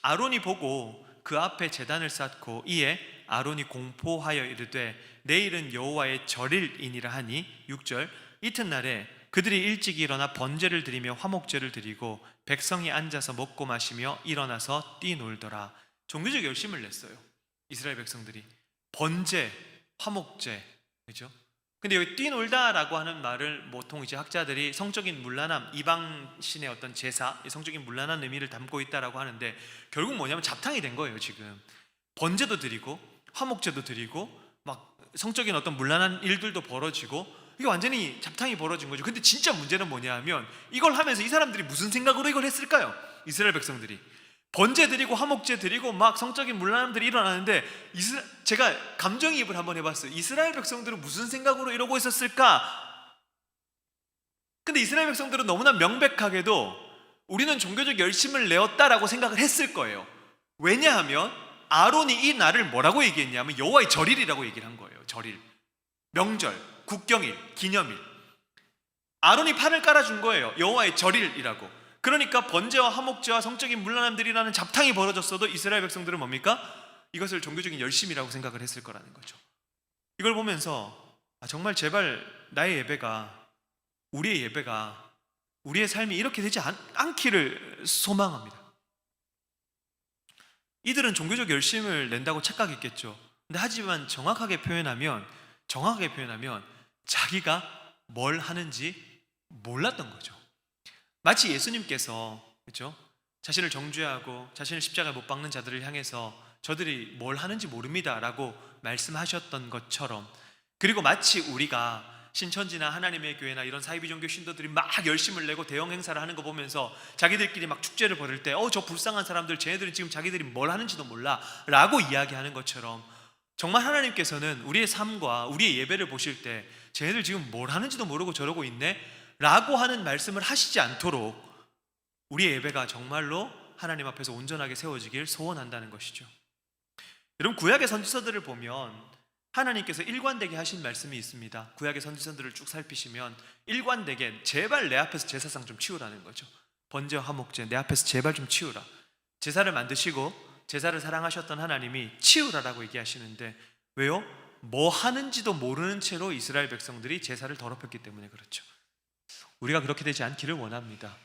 아론이 보고 그 앞에 제단을 쌓고 이에 아론이 공포하여 이르되 내일은 여호와의 절일이니라 하니. 6절, 이튿날에 그들이 일찍 일어나 번제를 드리며 화목제를 드리고 백성이 앉아서 먹고 마시며 일어나서 뛰놀더라. 종교적 열심을 냈어요, 이스라엘 백성들이. 번제, 화목제, 그렇죠? 근데 여기 뛰놀다라고 하는 말을 보통 이제 학자들이 성적인 문란함, 이방신의 어떤 제사, 성적인 문란한 의미를 담고 있다라고 하는데, 결국 뭐냐면 잡탕이 된 거예요. 지금 번제도 드리고 화목제도 드리고 막 성적인 어떤 문란한 일들도 벌어지고, 이게 완전히 잡탕이 벌어진 거죠. 근데 진짜 문제는 뭐냐 하면, 이걸 하면서 이 사람들이 무슨 생각으로 이걸 했을까요? 이스라엘 백성들이 번제 드리고 화목제 드리고 막 성적인 문란함들이 일어나는데, 제가 감정이입을 한번 해봤어요. 이스라엘 백성들은 무슨 생각으로 이러고 있었을까? 근데 이스라엘 백성들은 너무나 명백하게도 우리는 종교적 열심을 내었다라고 생각을 했을 거예요. 왜냐하면 아론이 이 날을 뭐라고 얘기했냐면 여호와의 절일이라고 얘기를 한 거예요. 절일, 명절, 국경일, 기념일. 아론이 판을 깔아준 거예요. 여호와의 절일이라고. 그러니까 번제와 화목제와 성적인 문란함들이라는 잡탕이 벌어졌어도 이스라엘 백성들은 뭡니까? 이것을 종교적인 열심이라고 생각을 했을 거라는 거죠. 이걸 보면서 정말 제발 나의 예배가, 우리의 예배가, 우리의 삶이 이렇게 되지 않기를 소망합니다. 이들은 종교적 열심을 낸다고 착각했겠죠. 근데 하지만 정확하게 표현하면 자기가 뭘 하는지 몰랐던 거죠. 마치 예수님께서, 그렇죠? 자신을 정죄하고 자신을 십자가에 못 박는 자들을 향해서 저들이 뭘 하는지 모릅니다 라고 말씀하셨던 것처럼, 그리고 마치 우리가 신천지나 하나님의 교회나 이런 사이비 종교 신도들이 막 열심을 내고 대형 행사를 하는 거 보면서 자기들끼리 막 축제를 벌일 때 저 불쌍한 사람들, 쟤네들은 지금 자기들이 뭘 하는지도 몰라 라고 이야기하는 것처럼, 정말 하나님께서는 우리의 삶과 우리의 예배를 보실 때 쟤네들 지금 뭘 하는지도 모르고 저러고 있네 라고 하는 말씀을 하시지 않도록 우리의 예배가 정말로 하나님 앞에서 온전하게 세워지길 소원한다는 것이죠. 여러분, 구약의 선지서들을 보면 하나님께서 일관되게 하신 말씀이 있습니다. 구약의 선지서들을 쭉 살피시면 일관되게 제발 내 앞에서 제사상 좀 치우라는 거죠. 번제와 화목제 내 앞에서 제발 좀 치우라. 제사를 만드시고 제사를 사랑하셨던 하나님이 치우라라고 얘기하시는데, 왜요? 뭐 하는지도 모르는 채로 이스라엘 백성들이 제사를 더럽혔기 때문에 그렇죠. 우리가 그렇게 되지 않기를 원합니다.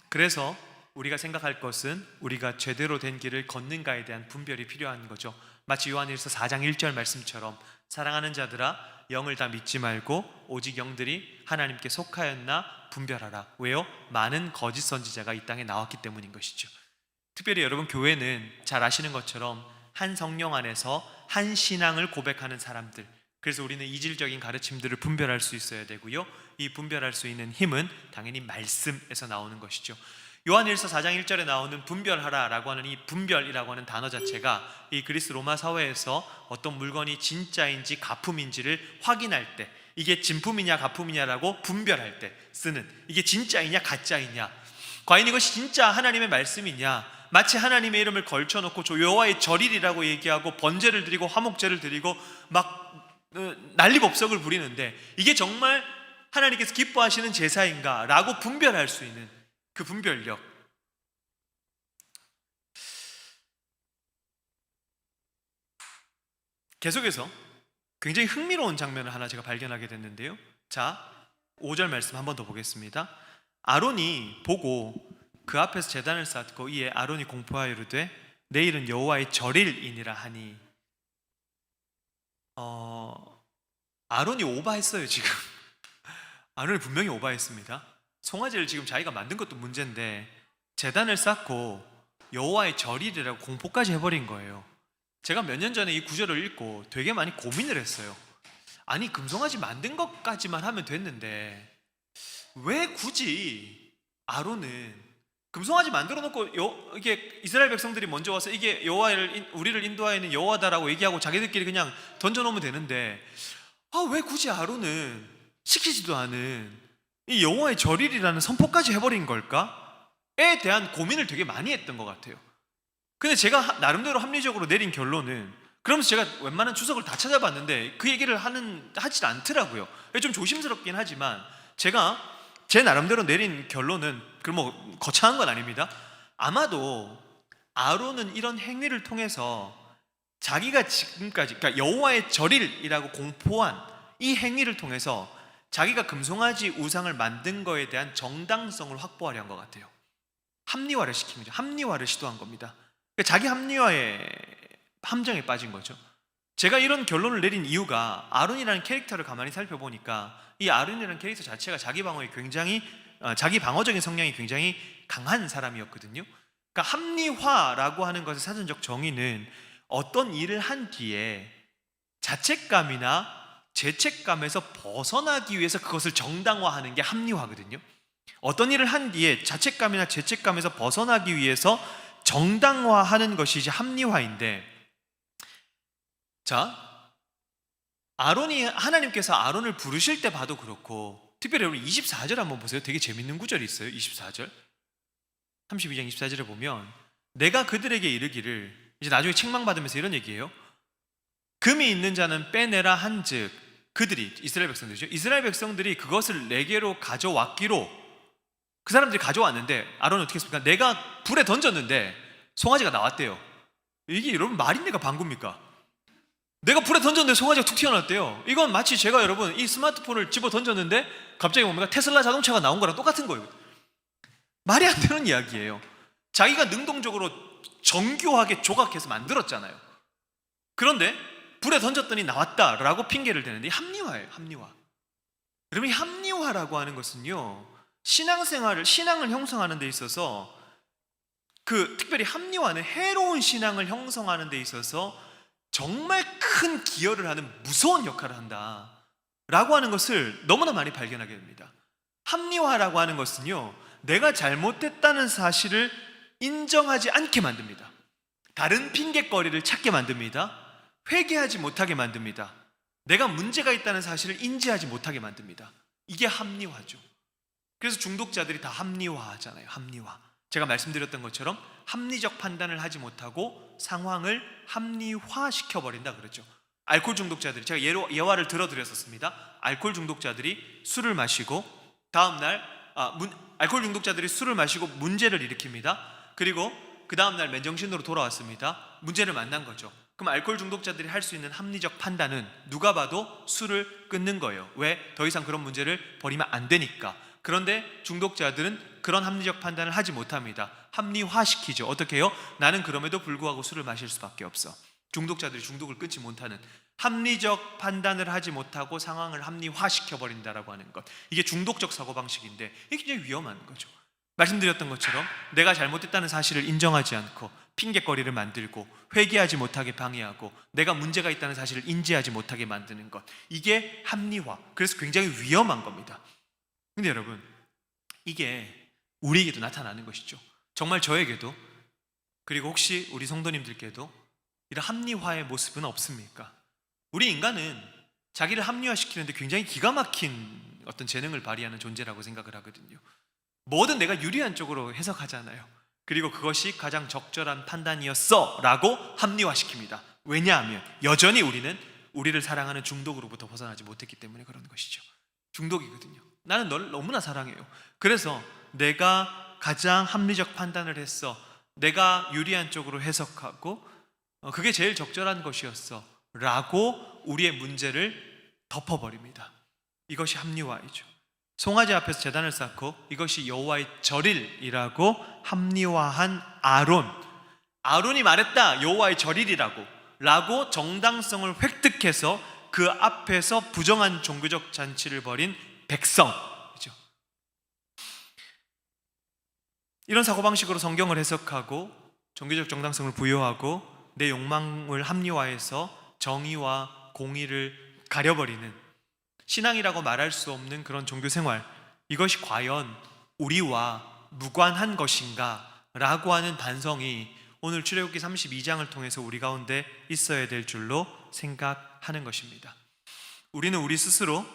그래서 우리가 생각할 것은 우리가 제대로 된 길을 걷는가에 대한 분별이 필요한 거죠. 마치 요한일서 4장 1절 말씀처럼 사랑하는 자들아 영을 다 믿지 말고 오직 영들이 하나님께 속하였나 분별하라. 왜요? 많은 거짓 선지자가 이 땅에 나왔기 때문인 것이죠. 특별히 여러분, 교회는 잘 아시는 것처럼 한 성령 안에서 한 신앙을 고백하는 사람들, 그래서 우리는 이질적인 가르침들을 분별할 수 있어야 되고요, 이 분별할 수 있는 힘은 당연히 말씀에서 나오는 것이죠. 요한일서 4장 1절에 나오는 분별하라라고 하는 이 분별이라고 하는 단어 자체가 이 그리스 로마 사회에서 어떤 물건이 진짜인지 가품인지를 확인할 때, 이게 진품이냐 가품이냐라고 분별할 때 쓰는, 이게 진짜이냐 가짜이냐, 과연 이것이 진짜 하나님의 말씀이냐, 마치 하나님의 이름을 걸쳐놓고 저 여호와의 절일이라고 얘기하고 번제를 드리고 화목제를 드리고 막 난리법석을 부리는데 이게 정말 하나님께서 기뻐하시는 제사인가 라고 분별할 수 있는 그 분별력. 계속해서 굉장히 흥미로운 장면을 하나 제가 발견하게 됐는데요. 자, 5절 말씀 한 번 더 보겠습니다. 아론이 보고 그 앞에서 제단을 쌓고 이에 아론이 공포하여 이르되 내일은 여호와의 절일이니라 하니. 아론이 오바했어요. 지금 아론이 분명히 오바했습니다. 송아지를 지금 자기가 만든 것도 문제인데 제단을 쌓고 여호와의 절이라고 공포까지 해버린 거예요. 제가 몇 년 전에 이 구절을 읽고 되게 많이 고민을 했어요. 아니, 금송아지 만든 것까지만 하면 됐는데 왜 굳이 아론은 금송아지 만들어 놓고 이게 이스라엘 백성들이 먼저 와서 이게 여호와를 우리를 인도하여는 여호와다라고 얘기하고 자기들끼리 그냥 던져놓으면 되는데 왜 굳이 아론은 시키지도 않은 이 여호와의 절일이라는 선포까지 해버린 걸까?에 대한 고민을 되게 많이 했던 것 같아요. 근데 제가 나름대로 합리적으로 내린 결론은, 그러면서 제가 웬만한 주석을 다 찾아봤는데 그 얘기를 하질 않더라고요. 좀 조심스럽긴 하지만 제가 제 나름대로 내린 결론은, 그럼 뭐 거창한 건 아닙니다. 아마도 아론은 이런 행위를 통해서 자기가 지금까지, 그러니까 여호와의 절일이라고 공포한 이 행위를 통해서 자기가 금송아지 우상을 만든 거에 대한 정당성을 확보하려 한 것 같아요. 합리화를 시킨 거죠. 합리화를 시도한 겁니다. 그러니까 자기 합리화의 함정에 빠진 거죠. 제가 이런 결론을 내린 이유가 아론이라는 캐릭터를 가만히 살펴보니까 이 아론이라는 캐릭터 자체가 자기 방어적인 성향이 굉장히 강한 사람이었거든요. 그러니까 합리화라고 하는 것의 사전적 정의는 어떤 일을 한 뒤에 자책감이나 죄책감에서 벗어나기 위해서 그것을 정당화하는 게 합리화거든요. 어떤 일을 한 뒤에 자책감이나 죄책감에서 벗어나기 위해서 정당화하는 것이 이제 합리화인데, 자, 하나님께서 아론을 부르실 때 봐도 그렇고, 특별히 여러분 24절 한번 보세요. 되게 재밌는 구절이 있어요. 24절 32장 24절에 보면 내가 그들에게 이르기를, 이제 나중에 책망받으면서 이런 얘기예요. 금이 있는 자는 빼내라 한즉, 그들이 이스라엘 백성들이죠. 이스라엘 백성들이 그것을 내게로 가져왔기로, 그 사람들이 가져왔는데 아론은 어떻게 했습니까? 내가 불에 던졌는데 송아지가 나왔대요. 이게 여러분 말입니까 방구입니까? 내가 불에 던졌는데 송아지가 툭 튀어나왔대요. 이건 마치 제가 여러분 이 스마트폰을 집어 던졌는데 갑자기 뭡니까? 테슬라 자동차가 나온 거랑 똑같은 거예요. 말이 안 되는 이야기예요. 자기가 능동적으로 정교하게 조각해서 만들었잖아요. 그런데 불에 던졌더니 나왔다라고 핑계를 대는데 합리화예요. 합리화. 여러분, 이 합리화라고 하는 것은요, 신앙을 형성하는 데 있어서, 특별히 합리화는 해로운 신앙을 형성하는 데 있어서 정말 큰 기여를 하는 무서운 역할을 한다라고 하는 것을 너무나 많이 발견하게 됩니다. 합리화라고 하는 것은요, 내가 잘못됐다는 사실을 인정하지 않게 만듭니다. 다른 핑계거리를 찾게 만듭니다. 회개하지 못하게 만듭니다. 내가 문제가 있다는 사실을 인지하지 못하게 만듭니다. 이게 합리화죠. 그래서 중독자들이 다 합리화하잖아요. 합리화. 제가 말씀드렸던 것처럼 합리적 판단을 하지 못하고 상황을 합리화시켜버린다 그러죠. 알코올 중독자들이, 제가 예화를 들어드렸었습니다. 알코올 중독자들이 술을 마시고 다음날 알코올 중독자들이 술을 마시고 문제를 일으킵니다. 그리고 그 다음날 맨정신으로 돌아왔습니다. 문제를 만난 거죠. 그럼 알코올 중독자들이 할 수 있는 합리적 판단은 누가 봐도 술을 끊는 거예요. 왜? 더 이상 그런 문제를 벌이면 안 되니까. 그런데 중독자들은 그런 합리적 판단을 하지 못합니다. 합리화시키죠. 어떻게 해요? 나는 그럼에도 불구하고 술을 마실 수밖에 없어. 중독자들이 중독을 끊지 못하는, 합리적 판단을 하지 못하고 상황을 합리화시켜버린다라고 하는 것, 이게 중독적 사고방식인데 이게 굉장히 위험한 거죠. 말씀드렸던 것처럼 내가 잘못했다는 사실을 인정하지 않고 핑계거리를 만들고 회개하지 못하게 방해하고 내가 문제가 있다는 사실을 인지하지 못하게 만드는 것, 이게 합리화. 그래서 굉장히 위험한 겁니다. 근데 여러분, 이게 우리에게도 나타나는 것이죠. 정말 저에게도, 그리고 혹시 우리 성도님들께도 이런 합리화의 모습은 없습니까? 우리 인간은 자기를 합리화시키는데 굉장히 기가 막힌 어떤 재능을 발휘하는 존재라고 생각을 하거든요. 뭐든 내가 유리한 쪽으로 해석하잖아요. 그리고 그것이 가장 적절한 판단이었어 라고 합리화시킵니다. 왜냐하면 여전히 우리는 우리를 사랑하는 중독으로부터 벗어나지 못했기 때문에 그런 것이죠. 중독이거든요. 나는 너를 너무나 사랑해요. 그래서 내가 가장 합리적 판단을 했어, 내가 유리한 쪽으로 해석하고 그게 제일 적절한 것이었어 라고 우리의 문제를 덮어버립니다. 이것이 합리화이죠. 송아지 앞에서 제단을 쌓고 이것이 여호와의 절일이라고 합리화한 아론이 말했다, 여호와의 절일이라고 라고 정당성을 획득해서 그 앞에서 부정한 종교적 잔치를 벌인 백성이죠. 이런 사고방식으로 성경을 해석하고 종교적 정당성을 부여하고 내 욕망을 합리화해서 정의와 공의를 가려버리는 신앙이라고 말할 수 없는 그런 종교생활, 이것이 과연 우리와 무관한 것인가? 라고 하는 반성이 오늘 출애굽기 32장을 통해서 우리 가운데 있어야 될 줄로 생각하는 것입니다. 우리는 우리 스스로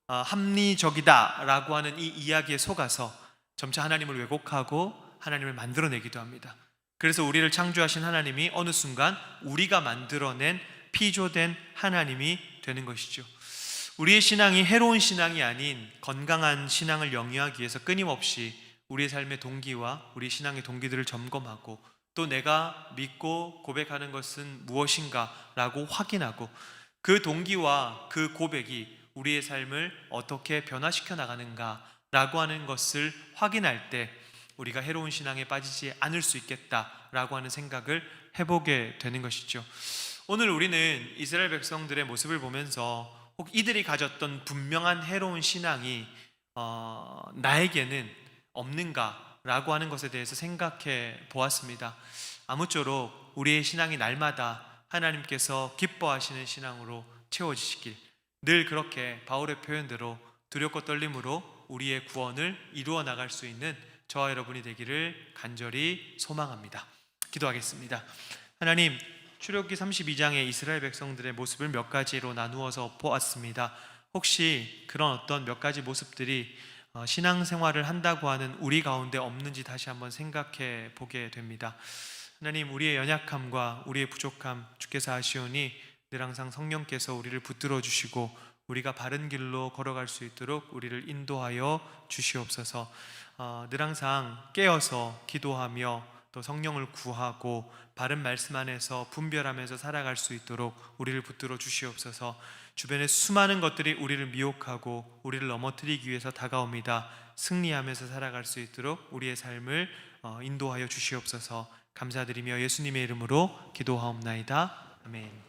합리적이다 라고 하는 이 이야기에 속아서 점차 하나님을 왜곡하고 하나님을 만들어내기도 합니다. 그래서 우리를 창조하신 하나님이 어느 순간 우리가 만들어낸 피조된 하나님이 되는 것이죠. 우리의 신앙이 해로운 신앙이 아닌 건강한 신앙을 영위하기 위해서 끊임없이 우리의 삶의 동기와 우리 신앙의 동기들을 점검하고 또 내가 믿고 고백하는 것은 무엇인가 라고 확인하고 그 동기와 그 고백이 우리의 삶을 어떻게 변화시켜 나가는가 라고 하는 것을 확인할 때 우리가 해로운 신앙에 빠지지 않을 수 있겠다라고 하는 생각을 해보게 되는 것이죠. 오늘 우리는 이스라엘 백성들의 모습을 보면서 혹 이들이 가졌던 분명한 해로운 신앙이 나에게는 없는가라고 하는 것에 대해서 생각해 보았습니다. 아무쪼록 우리의 신앙이 날마다 하나님께서 기뻐하시는 신앙으로 채워지시길, 늘 그렇게 바울의 표현대로 두렵고 떨림으로 우리의 구원을 이루어 나갈 수 있는 저와 여러분이 되기를 간절히 소망합니다. 기도하겠습니다. 하나님, 출애굽기 32장의 이스라엘 백성들의 모습을 몇 가지로 나누어서 보았습니다. 혹시 그런 어떤 몇 가지 모습들이 신앙생활을 한다고 하는 우리 가운데 없는지 다시 한번 생각해 보게 됩니다. 하나님, 우리의 연약함과 우리의 부족함 주께서 아시오니 늘 항상 성령께서 우리를 붙들어 주시고 우리가 바른 길로 걸어갈 수 있도록 우리를 인도하여 주시옵소서. 늘 항상 깨어서 기도하며 또 성령을 구하고 바른 말씀 안에서 분별하면서 살아갈 수 있도록 우리를 붙들어 주시옵소서. 주변의 수많은 것들이 우리를 미혹하고 우리를 넘어뜨리기 위해서 다가옵니다. 승리하면서 살아갈 수 있도록 우리의 삶을 인도하여 주시옵소서. 감사드리며 예수님의 이름으로 기도하옵나이다. 아멘.